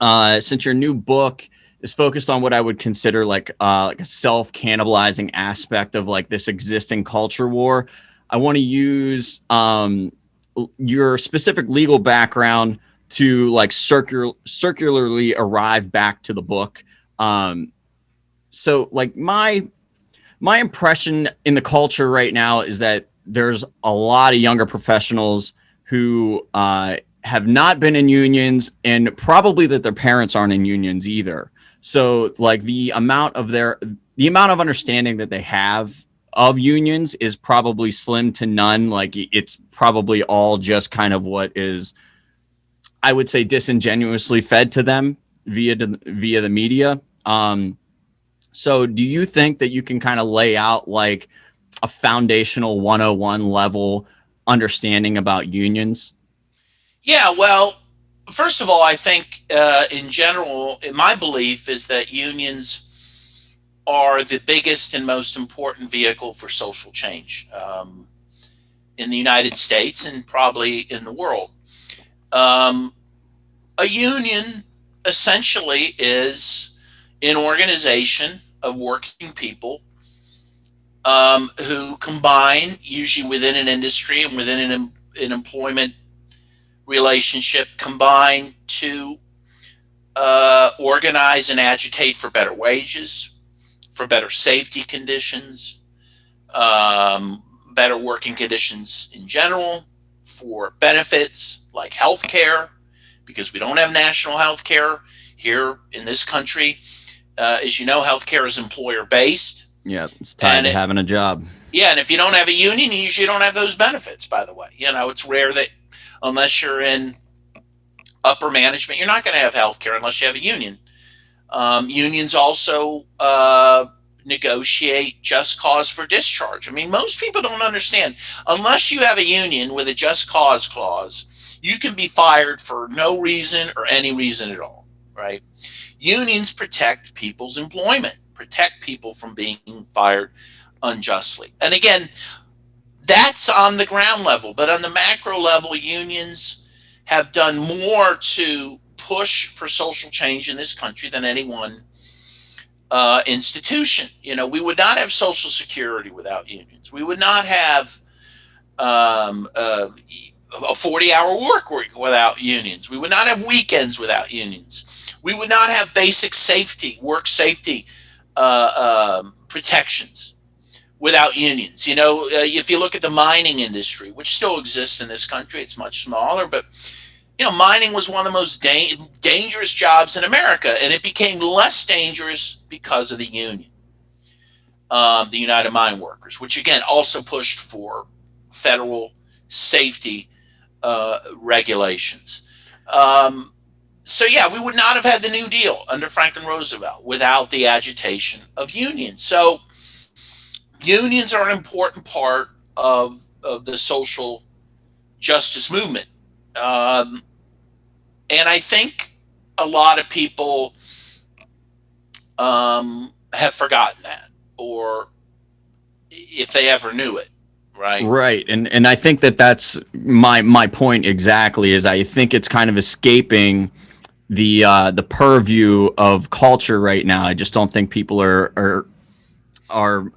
since your new book is focused on what I would consider like a self-cannibalizing aspect of like this existing culture war, I want to use your specific legal background to like circularly arrive back to the book. Um, so like my impression in the culture right now is that there's a lot of younger professionals who have not been in unions, and probably that their parents aren't in unions either. So like the amount of understanding that they have of unions is probably slim to none. Like it's probably all just kind of what is, I would say, disingenuously fed to them via the media. So do you think that you can kind of lay out like a foundational 101 level understanding about unions? Yeah, well, first of all, I think in general, my belief is that unions are the biggest and most important vehicle for social change in the United States and probably in the world. Um, a union essentially is an organization of working people who combine, usually within an industry and within an employment relationship, combine to organize and agitate for better wages, for better safety conditions, better working conditions in general, for benefits like health care, because we don't have national health care here in this country. As you know, health care is employer based. Yeah, it's tied And to having a job. yeah, and if you don't have a union, you usually don't have those benefits, by the way. It's rare that unless you're in upper management, you're not going to have health care unless you have a union. Unions also negotiate just cause for discharge. I mean, most people don't understand. Unless you have a union with a just cause clause, you can be fired for no reason or any reason at all, right? Unions protect people's employment, protect people from being fired unjustly. And again, that's on the ground level, but on the macro level, unions have done more to push for social change in this country than any one institution. We would not have Social Security without unions. We would not have a 40-hour work week without unions. We would not have weekends without unions. We would not have basic safety, work safety protections without unions. If you look at the mining industry, which still exists in this country, it's much smaller, but mining was one of the most dangerous jobs in America, and it became less dangerous because of the union, the United Mine Workers, which again also pushed for federal safety regulations. So yeah, we would not have had the New Deal under Franklin Roosevelt without the agitation of unions. So unions are an important part of the social justice movement. And I think a lot of people have forgotten that, or if they ever knew it, right? Right. And I think that that's my point exactly, is I think it's kind of escaping the purview of culture right now. I just don't think people are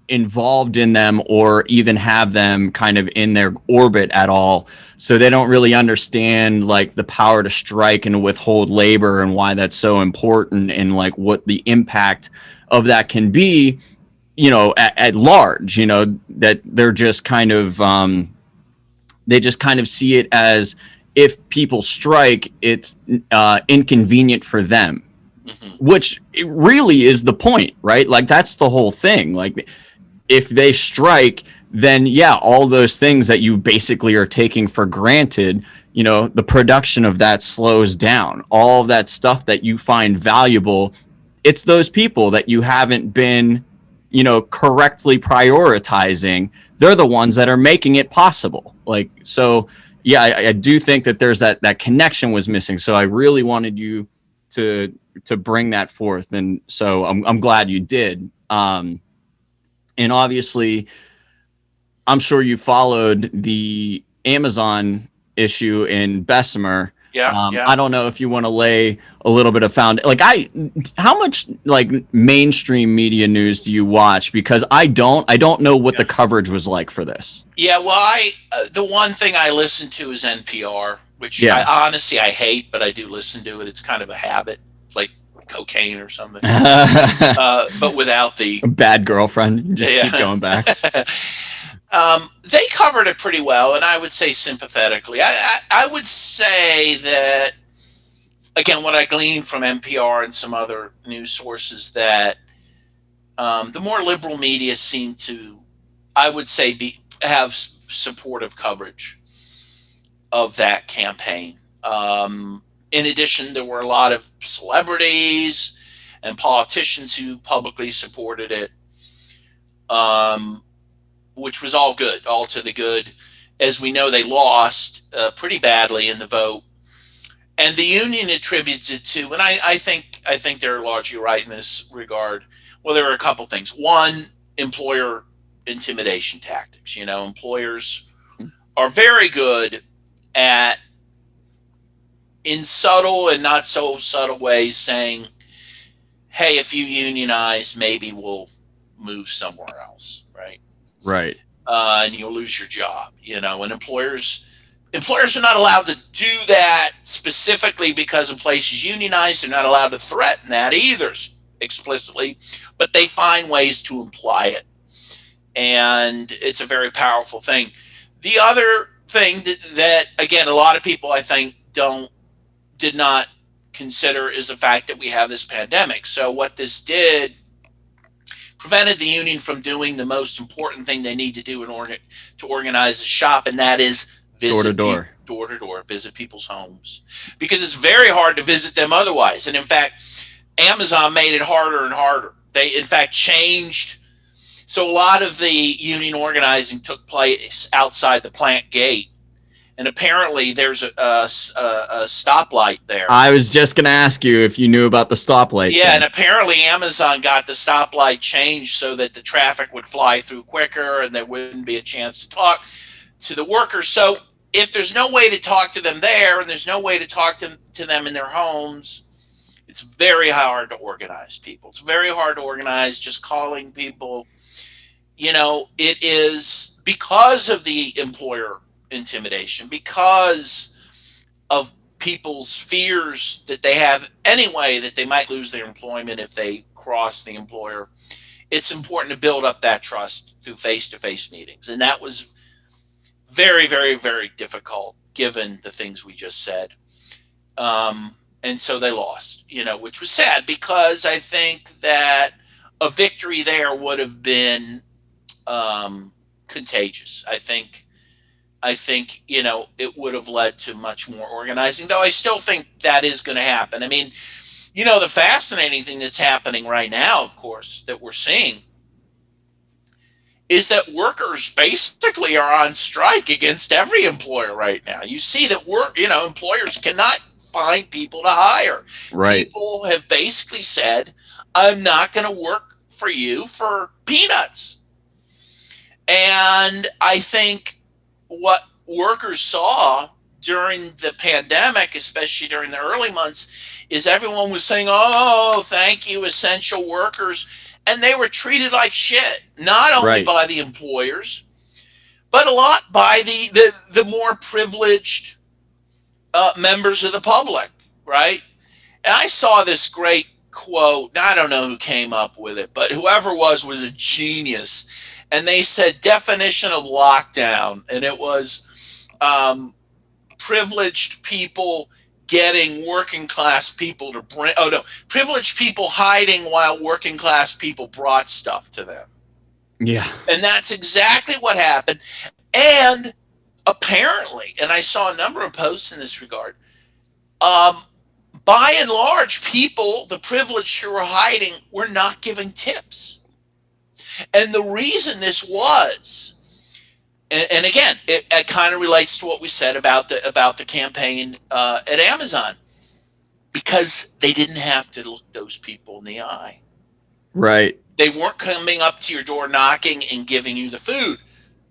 involved in them or even have them kind of in their orbit at all. So they don't really understand like the power to strike and withhold labor and why that's so important, and like what the impact of that can be, at large, that they're just kind of, they just kind of see it as if people strike, it's inconvenient for them, Mm-hmm. which it really is the point, right? Like that's the whole thing. Like if they strike, then yeah, all those things that you basically are taking for granted, the production of that slows down. All of that stuff that you find valuable, it's those people that you haven't been, correctly prioritizing. They're the ones that are making it possible. Like, so yeah, I do think that there's that connection was missing. So I really wanted you to bring that forth. And so I'm glad you did. And obviously, I'm sure you followed the Amazon issue in Bessemer. Yeah, yeah. I don't know if you want to lay a little bit of how much like mainstream media news do you watch? Because I don't know what Yeah. the coverage was like for this. Yeah, well, the one thing I listen to is NPR, which Yeah. I honestly I hate, but I do listen to it. It's kind of a habit, like cocaine or something. But without the Bad girlfriend. Just keep yeah. going back. They covered it pretty well, and I would say sympathetically. I would say that again, what I gleaned from NPR and some other news sources that the more liberal media seem to, I would say, have supportive coverage of that campaign. In addition, there were a lot of celebrities and politicians who publicly supported it, which was all good, all to the good. As we know, they lost pretty badly in the vote, and the union attributes it to, and I think they're largely right in this regard. Well, there are a couple things. One, employer intimidation tactics. Employers are very good at, in subtle and not so subtle ways, saying, "Hey, if you unionize, maybe we'll move somewhere else, right? Right. And you'll lose your job." And employers are not allowed to do that specifically because a place is unionized. They're not allowed to threaten that either explicitly, but they find ways to imply it, and it's a very powerful thing. The other thing that again, a lot of people I think did not consider is the fact that we have this pandemic. So what this did prevented the union from doing the most important thing they need to do to organize the shop, and that is Door to visit door. door to door, visit people's homes, because it's very hard to visit them otherwise. And in fact, Amazon made it harder and harder. They in fact changed. So a lot of the union organizing took place outside the plant gate, and apparently there's a stoplight there. I was just gonna ask you if you knew about the stoplight Yeah, thing. and apparently Amazon got the stoplight changed so that the traffic would fly through quicker and there wouldn't be a chance to talk to the workers. So if there's no way to talk to them there and there's no way to talk to them in their homes, it's very hard to organize people. It's very hard to organize just calling people. It is because of the employer intimidation, because of people's fears that they have anyway that they might lose their employment if they cross the employer. It's important to build up that trust through face-to-face meetings, and that was very, very, very difficult given the things we just said. And so they lost, which was sad, because I think that a victory there would have been contagious. I think it would have led to much more organizing, though I still think that is going to happen. I mean, the fascinating thing that's happening right now, of course, that we're seeing is that workers basically are on strike against every employer right now. You see that employers cannot find people to hire. Right. People have basically said, "I'm not going to work for you for peanuts." And I think what workers saw during the pandemic, especially during the early months, is everyone was saying, "Oh, thank you, essential workers." And they were treated like shit, not only by the employers, but a lot by the more privileged members of the public, right? And I saw this great quote, and I don't know who came up with it, but whoever was a genius. And they said, definition of lockdown, and it was privileged people getting working class people to bring, privileged people hiding while working class people brought stuff to them. Yeah. And that's exactly what happened. And apparently, and I saw a number of posts in this regard, by and large, people, the privileged who were hiding, were not giving tips. And the reason this was, and again, it kind of relates to what we said about the campaign at Amazon, because they didn't have to look those people in the eye. Right. They weren't coming up to your door knocking and giving you the food.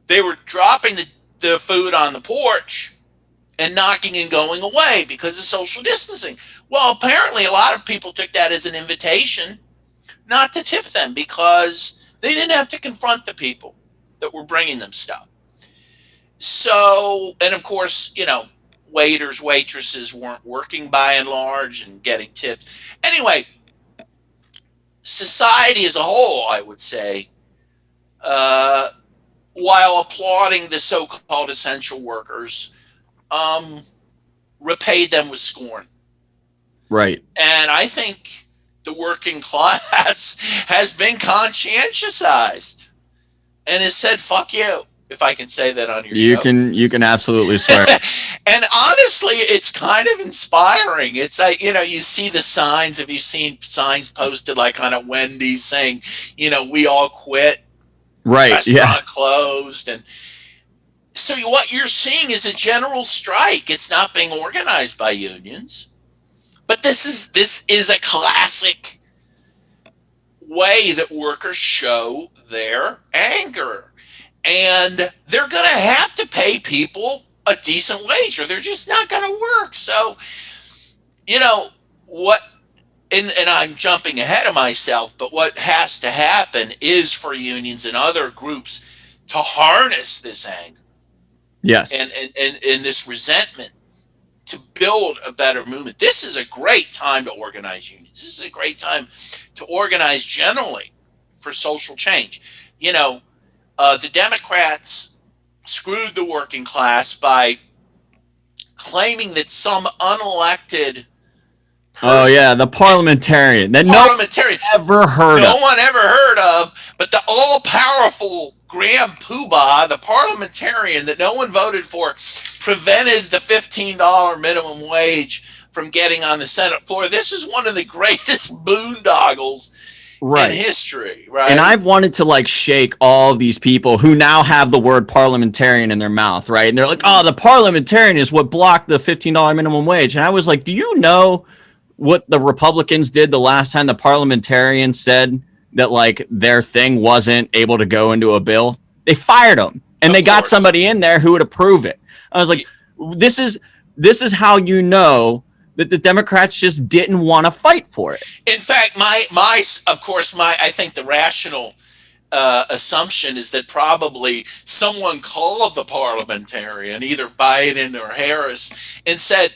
They were dropping the food on the porch and knocking and going away because of social distancing. Well, apparently a lot of people took that as an invitation not to tip them because they didn't have to confront the people that were bringing them stuff. So, and of course, waiters, waitresses weren't working by and large and getting tips. Anyway, society as a whole, I would say, while applauding the so-called essential workers, repaid them with scorn. Right. And I think the working class has been conscientiousized and has said, fuck you, if I can say that on your show. You can absolutely swear. And honestly, it's kind of inspiring. It's like, you see the signs. Have you seen signs posted like on a Wendy's saying, we all quit? Right. Restaurant closed. And so what you're seeing is a general strike. It's not being organized by unions. But this is a classic way that workers show their anger. And they're going to have to pay people a decent wage or they're just not going to work. So, what, and I'm jumping ahead of myself, but what has to happen is for unions and other groups to harness this anger. Yes. And this resentment to build a better movement. This is a great time to organize unions. This is a great time to organize generally for social change. The Democrats screwed the working class by claiming that some unelected person, the parliamentarian that no one ever heard of, but the all-powerful Graham Poobah, the parliamentarian that no one voted for, prevented the $15 minimum wage from getting on the Senate floor. This is one of the greatest boondoggles in history, right? And I've wanted to shake all of these people who now have the word parliamentarian in their mouth, right? And they're like, oh, the parliamentarian is what blocked the $15 minimum wage. And I was like, do you know what the Republicans did the last time the parliamentarian said that their thing wasn't able to go into a bill? They fired them and they got somebody in there who would approve it. I was like, this is how you know that the Democrats just didn't want to fight for it. In fact, I think the rational assumption is that probably someone called the parliamentarian, either Biden or Harris, and said,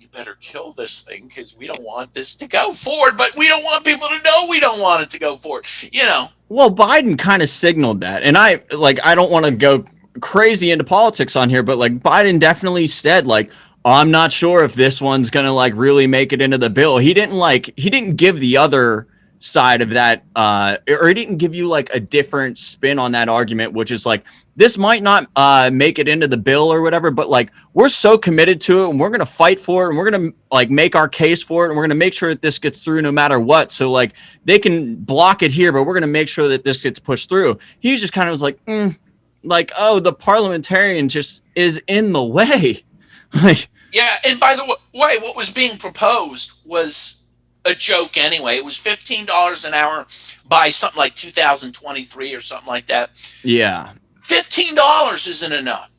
you better kill this thing because we don't want this to go forward, but we don't want people to know we don't want it to go forward. Well, Biden kind of signaled that. And I don't want to go crazy into politics on here, but Biden definitely said I'm not sure if this one's going to really make it into the bill. He didn't give the other side of that, or he didn't give you a different spin on that argument, which is this might not make it into the bill or whatever, but we're so committed to it and we're going to fight for it and we're going to make our case for it and we're going to make sure that this gets through no matter what. So they can block it here, but we're going to make sure that this gets pushed through. He just kind of was oh, the parliamentarian just is in the way. Yeah, and by the way, what was being proposed was a joke anyway. It was $15 an hour by something like 2023 or something like that. Yeah. $15 isn't enough.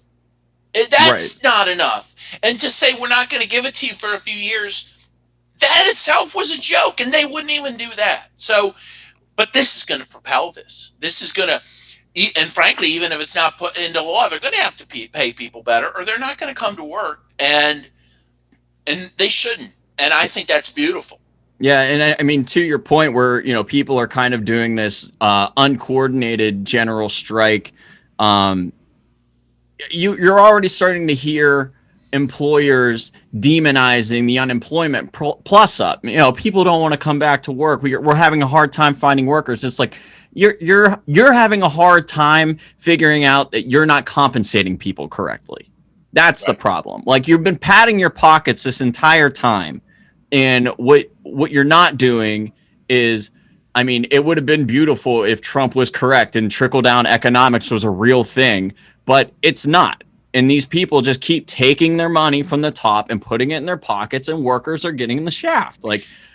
That's not enough. And to say we're not going to give it to you for a few years, that itself was a joke, and they wouldn't even do that. So, but this is going to propel this. This is going to, and frankly, even if it's not put into law, they're going to have to pay people better, or they're not going to come to work. And they shouldn't. And I think that's beautiful. Yeah, and I mean, to your point where, people are kind of doing this uncoordinated general strike, you're already starting to hear employers demonizing the unemployment plus up. People don't want to come back to work. We're having a hard time finding workers. It's you're having a hard time figuring out that you're not compensating people correctly. That's the problem. You've been padding your pockets this entire time. And what you're not doing is, it would have been beautiful if Trump was correct and trickle-down economics was a real thing, but it's not. And these people just keep taking their money from the top and putting it in their pockets, and workers are getting in the shaft.